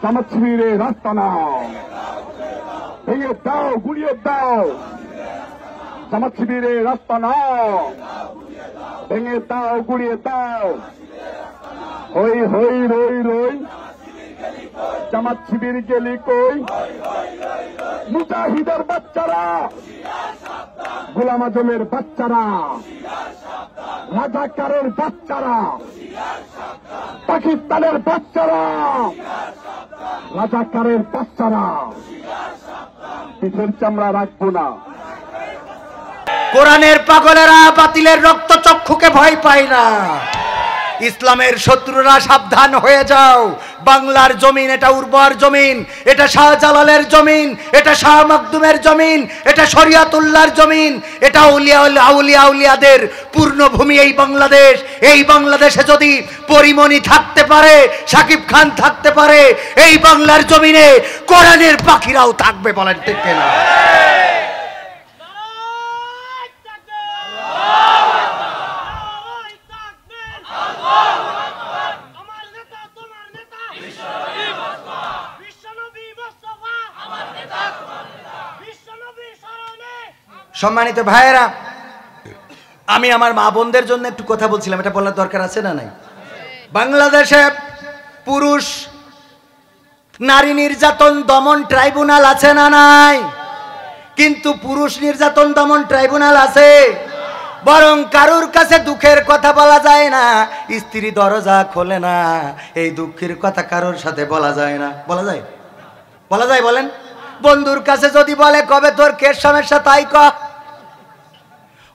জামাত শিবিরের রাস্তা নাও, ভেঙে দাও, গুড়িয়ে দাও। জামাত শিবিরের রাস্তা নাও, ভেঙে দাও, গুড়িয়ে দাও। হই হই রই রই, জামাত শিবির গেলি কই। মুজাহিদের বাচ্চারা, গোলাম আজমের বাচ্চারা, রাজাকারের বাচ্চারা, পাকিস্তানের বাচ্চারা, রাজাকারের বাচ্চারা, পিঠের চামড়া রাখবো না। কোরআনের পাগলেরা বাতিলের রক্ত চক্ষুকে ভয় পায় না। ইসলামের শত্রুরা সাবধান হয়ে যাও। বাংলার জমিন এটা উর্বর জমিন, এটা শাহজালালের জমিন, এটা শাহ মাকদুমের জমিন, এটা শরিয়াতুল্লাহর জমিন, এটা আউলিয়াদের পূর্ণভূমি এই বাংলাদেশ। এই বাংলাদেশে যদি পরিমণি থাকতে পারে, শাকিব খান থাকতে পারে, এই বাংলার জমিনে কোরআনের পাখিরাও থাকবে। বলেন ঠিক কিনা? সম্মানিত ভাইয়েরা, আমি আমার মা বোনদের জন্য একটু কথা বলছিলাম, এটা বলার দরকার আছে না নাই? বাংলাদেশে পুরুষ নারী নির্যাতন দমন ট্রাইব্যুনাল আছে না নাই? কিন্তু পুরুষ নির্যাতন দমন ট্রাইব্যুনাল আছে, বরং কারুর কাছে দুঃখের কথা বলা যায় না। স্ত্রী দরজা খোলে না, এই দুঃখের কথা কারোর সাথে বলা যায় না। বলা যায়? বলা যায়? বলেন। বন্ধুর কাছে যদি বলে কবে তোর কেস সমস্যা তাই ক,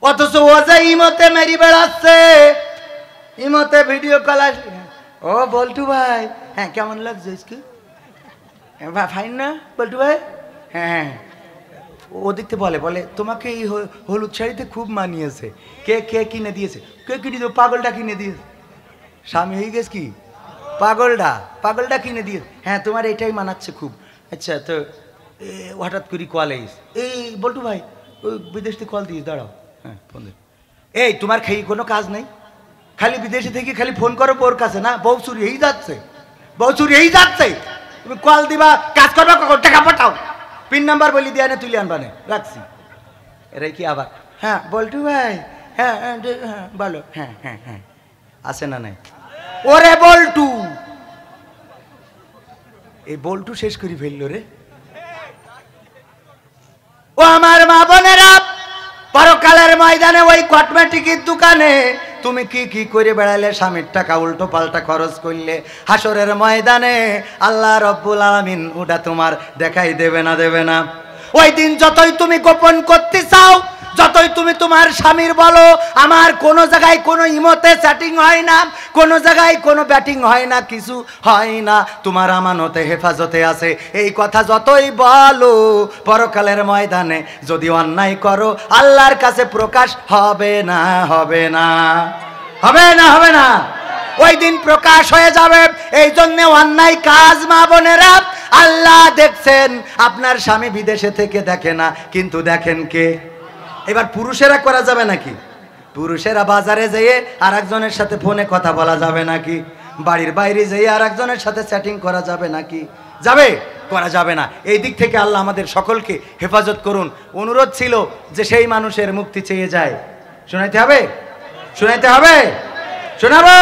অথচ ও যে ইমতে মেরি বেড়াচ্ছে, ইমতে ভিডিও কল আসে, ও বল্টু ভাই, হ্যাঁ কেমন লাগছে ইসকে, ফাইন না বল্টু ভাই? হ্যাঁ, ও দেখতে বলে বলে তোমাকে এই হলুদ শাড়িতে খুব মানিয়েছে, কে কে কিনে দিয়েছে? কে কিনে দিয়েছে? পাগলটা কিনে দিয়েছে। স্বামী হয়ে গেছে কি? পাগলটা কিনে দিয়েছে। হ্যাঁ তোমার এটাই মানাচ্ছে খুব। আচ্ছা, তো হঠাৎ করে কল আইস, এই বল্টু ভাই ওই বিদেশ থেকে কল দিস, দাঁড়াও। হ্যাঁ ফোন দে। এই তোমার খেয়ে কোনো কাজ নেই, খালি বিদেশে থেকে খালি ফোন করো বউর কাছে, না বউ চুরি হয়েই যাচ্ছে, বউ চুরি হয়েই যাচ্ছে, তুমি কল দিবা, কাজ করবা, কখন টাকা পাঠাও, পিন নাম্বার বলি দিয়ে আনে তুলে আনবানে, রাখছি। এরাই কি আবার, হ্যাঁ বল্টু ভাই, হ্যাঁ হ্যাঁ বলো, হ্যাঁ হ্যাঁ হ্যাঁ আছে না নাই? ওরে বল্টু, এই বল্টু শেষ করে ফেললো রে। ও আমার মা বোনেরা, পরকালের ময়দানে ওই কসমেটিকের দোকানে তুমি কি কি করে বেড়ালে, স্বামীর টাকা উল্টো পাল্টা খরচ করলে, হাসরের ময়দানে আল্লাহ রব্বুল আলামিন ওটা তোমার দেখাই দেবে না? দেবে না? ওই দিন যতই তুমি গোপন করতে চাও, যতই তুমি তোমার স্বামীর বলো আমার কোনো জায়গায় কোনো ইমোতে চ্যাটিং হয় না, কোনো জায়গায় কোনো ব্যাটিং হয় না, কিছু হয় না, তোমার আমানতে হেফাজতে আছে, এই কথা যতই বলো, পরকালের ময়দানে যদি অন্যায় করো আল্লাহর কাছে প্রকাশ হবে না, হবে না, হবে না, হবে না। ওই দিন প্রকাশ হয়ে যাবে। এই জন্য অন্যায় কাজ মা বোনেরা আল্লাহ দেখছেন, আপনার স্বামী বিদেশে থেকে দেখে না, কিন্তু দেখেন কে? এবার পুরুষেরা করা যাবে নাকি? পুরুষেরা বাজারে যেয়ে আর একজনের সাথে ফোনে কথা বলা যাবে নাকি? বাড়ির বাইরে যেয়ে আর একজনের সাথে চ্যাটিং করা যাবে নাকি? যাবে? করা যাবে না। এই দিক থেকে আল্লাহ আমাদের সকলকে হেফাজত করুন। অনুরোধ ছিল যে সেই মানুষের মুক্তি চেয়ে যায়, শোনাইতে হবে, শোনাইতে হবে, শোনাবো।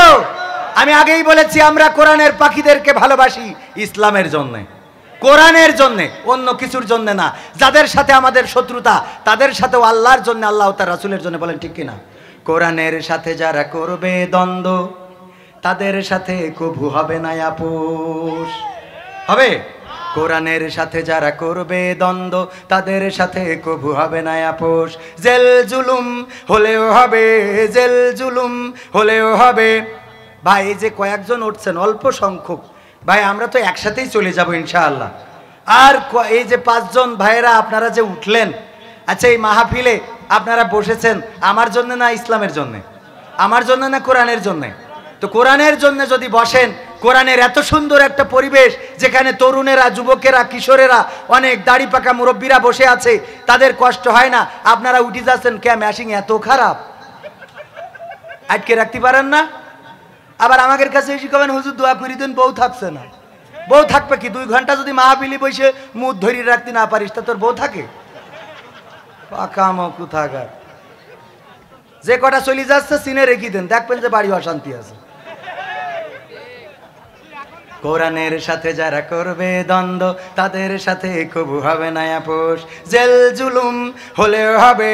আমি আগেই বলেছি আমরা কোরআনের পাখিদেরকে ভালোবাসি ইসলামের জন্য, কোরআনের জন্য, অন্য কিছুর জন্য না। যাদের সাথে আমাদের শত্রুতা তাদের সাথেও আল্লাহর জন্য, আল্লাহ তার রাসূলের জন্য। বলেন ঠিক কিনা? কোরআনের সাথে যারা করবে দ্বন্দ্ব তাদের সাথে কবু হবে না আপোষ। হবে? কোরআনের সাথে যারা করবে দ্বন্দ্ব তাদের সাথে কবু হবে না আপোষ। জেল জুলুম হলেও হবে, জেল জুলুম হলেও হবে। ভাই এই যে কয়েকজন উঠছেন অল্প সংখ্যক ভাই, আমরা তো একসাথেই চলে যাব ইনশাআল্লাহ। আর এই যে 5 জন ভাইয়েরা আপনারা যে উঠলেন, আচ্ছা এই মাহফিলে আপনারা বসেছেন আমার জন্য না ইসলামের জন্য? আমার জন্য না কোরআনের জন্য? তো কোরআনের জন্য যদি বসেন, কোরআনের এত সুন্দর একটা পরিবেশ যেখানে তরুণেরা, যুবকেরা, কিশোরেরা, অনেক দাড়ি পাকা মুরব্বীরা বসে আছে, তাদের কষ্ট হয় না, আপনারা উঠে যাচ্ছেন কে? ম্যাশিং এত খারাপ, আটকে রাখতে পারেন না? আবার আমাদের কাছে এসে কবেন হুজুর দোয়া করে দেন, বউ থাকছে না। বউ থাকবে কি? 2 ঘন্টা যদি মাহফিলি বসে মুখ ধরিয়ে রাখতে না পারিস তা তোর বউ থাকে? পাকাম কোথাকার। যে কটা চলে যাচ্ছে চিনে রেখে দেন, দেখবেন যে বাড়ি অশান্তি আছে। কোরআনের সাথে যারা করবে দ্বন্দ্ব তাদের সাথে কবু হবে না আপোষ। জেল জুলুম হলেও হবে,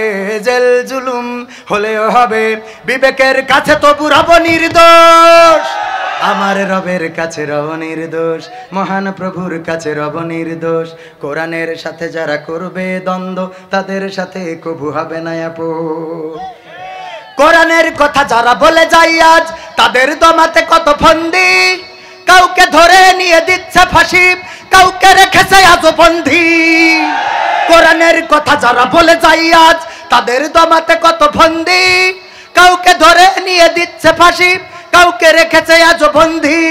জেল জুলুম হলেও হবে, বিবেকের কাছে তবু রব নির্দোষ। আমার রবের কাছে রব নির্দোষ, মহান প্রভুর কাছে রব নির্দোষ। কোরআনের সাথে যারা করবে দ্বন্দ্ব তাদের সাথে কবু হবে না আপোষ। কোরআনের কথা যারা বলে যায় আজ তাদের দমাতে কত ফন্দি, কাউকে ধরে নিয়ে দিচ্ছে ফাঁসি, কাউকে রেখেছে আজ বন্দী। কোরআনের কথা যারা বলে যায় আজ তাদের দমাতে কত ফন্দি, কাউকে ধরে নিয়ে দিচ্ছে ফাঁসি, কাউকে রেখেছে আজ বন্দী।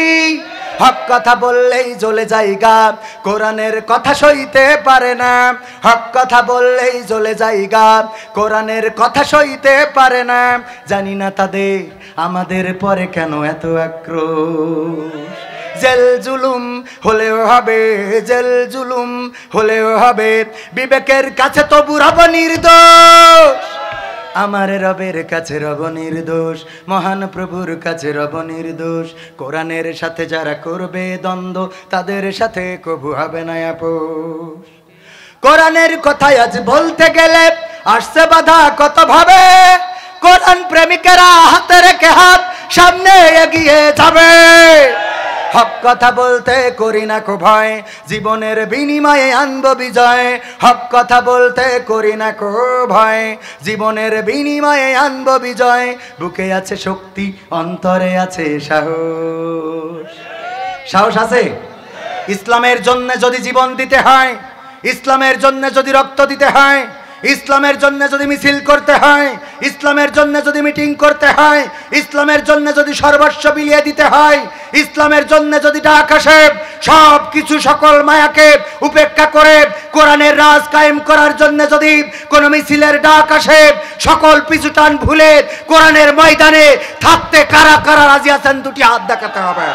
হক কথা বললেই জ্বলে যায় গা, কোরআনের কথা সইতে পারে না। হক কথা বললেই জ্বলে যায় গা, কোরআনের কথা সইতে পারে না। জানি না তাদের আমাদের পরে কেন এত আক্রোশ। জেল জুলুম হলেও হবে, জেল জুলুম হলেও হবে, বিবেকের কাছে তবু রব নির্দোষ। আমার রবের কাছে রব নির্দোষ, মহান প্রভুর কাছে রব নির্দোষ। কোরআনের সাথে যারা করবে দ্বন্দ্ব তাদের সাথে কবু হবে না আপোষ। কোরআনের কথা আজ বলতে গেলে আসছে বাধা কত ভাবে, কোরআন প্রেমিকেরা হাতে রেখে হাত সামনে এগিয়ে যাবে। হক কথা বলতে করি না কো ভয়, জীবনের বিনিময়ে আনবো বিজয়। হক কথা বলতে করি না কো ভয়, জীবনের বিনিময়ে আনবো বিজয়। বুকে আছে শক্তি, অন্তরে আছে সাহস। সাহস আছে? ইসলামের জন্য যদি জীবন দিতে হয়, ইসলামের জন্য যদি রক্ত দিতে হয়, ইসলামের জন্য যদি মিছিল করতে হয়, ইসলামের জন্য যদি মিটিং করতে হয়, ইসলামের জন্য যদি সর্বস্ব বিলিয়ে দিতে হয়, ইসলামের জন্য যদি ডাক আসে, সব কিছু সকল মায়াকে উপেক্ষা করে কোরআনের রাজ কায়েম করার জন্য যদি কোনো মিছিলের ডাক আসে, সকল পিছুটান ভুলে কোরআনের ময়দানে থাকতে কারা কারা রাজি আছেন দুটি হাত দেখাতে হবে।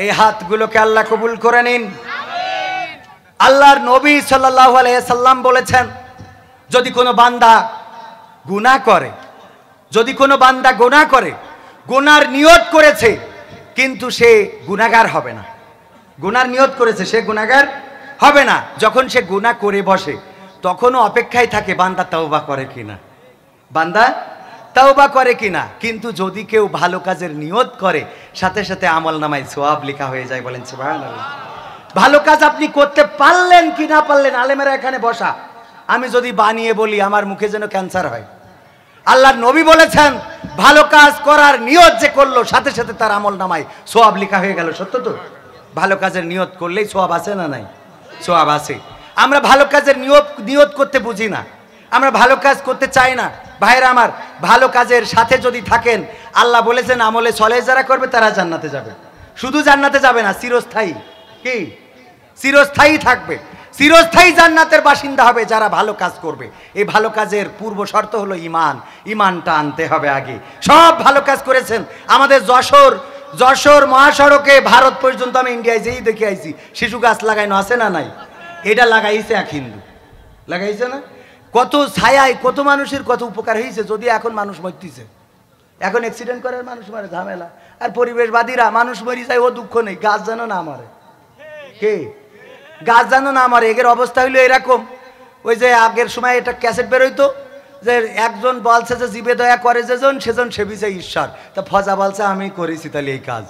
এই হাতগুলোকে আল্লাহ কবুল করে নিন। আল্লাহর নবী সাল্লাল্লাহু আলাইহি সাল্লাম বলেছেন, যদি কোনো বান্দা গুনাহ করে, যদি কোনো বান্দা গুনাহ করে, গুনার নিয়ত করেছে কিন্তু সে গুনাহগার হবে না, গুনার নিয়ত করেছে সে গুনাহগার হবে না, যখন সে গুনাহ করে বসে তখনও অপেক্ষায় থাকে বান্দা তওবা করে কিনা, বান্দা তওবা করে কিনা। কিন্তু যদি কেউ ভালো কাজের নিয়ত করে সাথে সাথে আমলনামায় সওয়াব লেখা হয়ে যায়। বলেন সুবহানাল্লাহ। ভালো কাজ আপনি করতে পারলেন কি না পারলেন, আলেমেরা এখানে বসা, আমি যদি বানিয়ে বলি আমার মুখে যেন ক্যান্সার হয়। আল্লাহর নবী বলেছেন ভালো কাজ করার নিয়ত যে করলো সাথে সাথে তার আমলনামায় সওয়াব লেখা হয়ে গেল। সত্য তো? ভালো কাজের নিয়ত করলেই সওয়াব আছে না নাই? সওয়াব আছে। আমরা ভালো কাজের নিয়ত করতে বুঝি না, আমরা ভালো কাজ করতে চাই না। ভাইরা আমার, ভালো কাজের সাথে যদি থাকেন, আল্লাহ বলেছেন আমলে সলেহ যারা করবে তারা জান্নাতে যাবে। শুধু জান্নাতে যাবে না, চিরস্থায়ী, কি চিরস্থায়ী থাকবে, চিরস্থায়ী জান্নাতের বাসিন্দা হবে যারা ভালো কাজ করবে। এই ভালো কাজের পূর্ব শর্ত হলো ঈমান, ঈমানটা আনতে হবে আগে। সব ভালো কাজ করেছেন। আমাদের যশোর মহাসড়কে ভারত পর্যন্ত আমি ইন্ডিয়ায় যেই দেখে আইছি শিশু গাছ লাগাইনো আছে না নাই? এটা লাগাইছে এক হিন্দু, লাগাইছে না? কত ছায়ায় কত মানুষের কত উপকার হয়েছে। যদি এখন মানুষ মরতেছে, এখন অ্যাক্সিডেন্ট করে মানুষ মারে, ঝামেলা। আর পরিবেশবাদীরা মানুষ মরি যায় ও দুঃখ নেই, গাছ যেন না মারে। কে গাছ যেন না মারে। এর অবস্থা হইলো এরকম, ওই যে আগের সময় এটা ক্যাসেট বেরোইতো যে একজন বলছে যে জীবে দয়া করে যেজন সেজন সেবিছে ঈশ্বর। তা ফজা বলছে আমি করেছি তাহলে এই কাজ,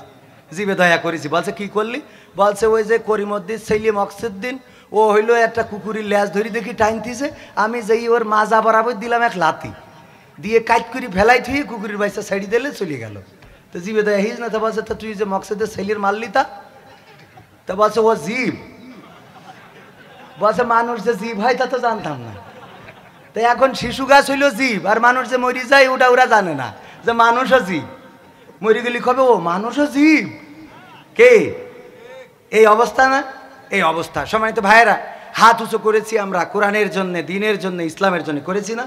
জীবে দয়া করেছি। বলছে কি করলি? বলছে ওই যে করিমউদ্দিন সেলিম মকসুদ্দিন ও হইলো একটা কুকুরের ল্যাজ ধরি দেখি টাইনতিছে, আমি যেই ওর মাজা বরাবর দিলাম এক লাথি দিয়ে কাট করে ফেলাই থুই কুকুরের বাইসা ছাড়ি দিলে চলে গেল। তো জীবে দয়া হিজ না। তা বলছে তা তুই যে মকসুদের সেলির মারলি তা বলছে ও জীব। বলছে মানুষ যে জীব হয় তা তো জানতাম না। তো এখন শিশু গাছ হইল জীব, আর মানুষ যে মরি যায় ওটা ওরা জানে না যে মানুষও জীব। মরি গেলি কবে ও মানুষও জীব কে? এই অবস্থা না? এই অবস্থা। সম্মানিত ভাইয়েরা, হাত উঁচু করেছি আমরা কোরআনের জন্য, দিনের জন্য, ইসলামের জন্য, করেছি না?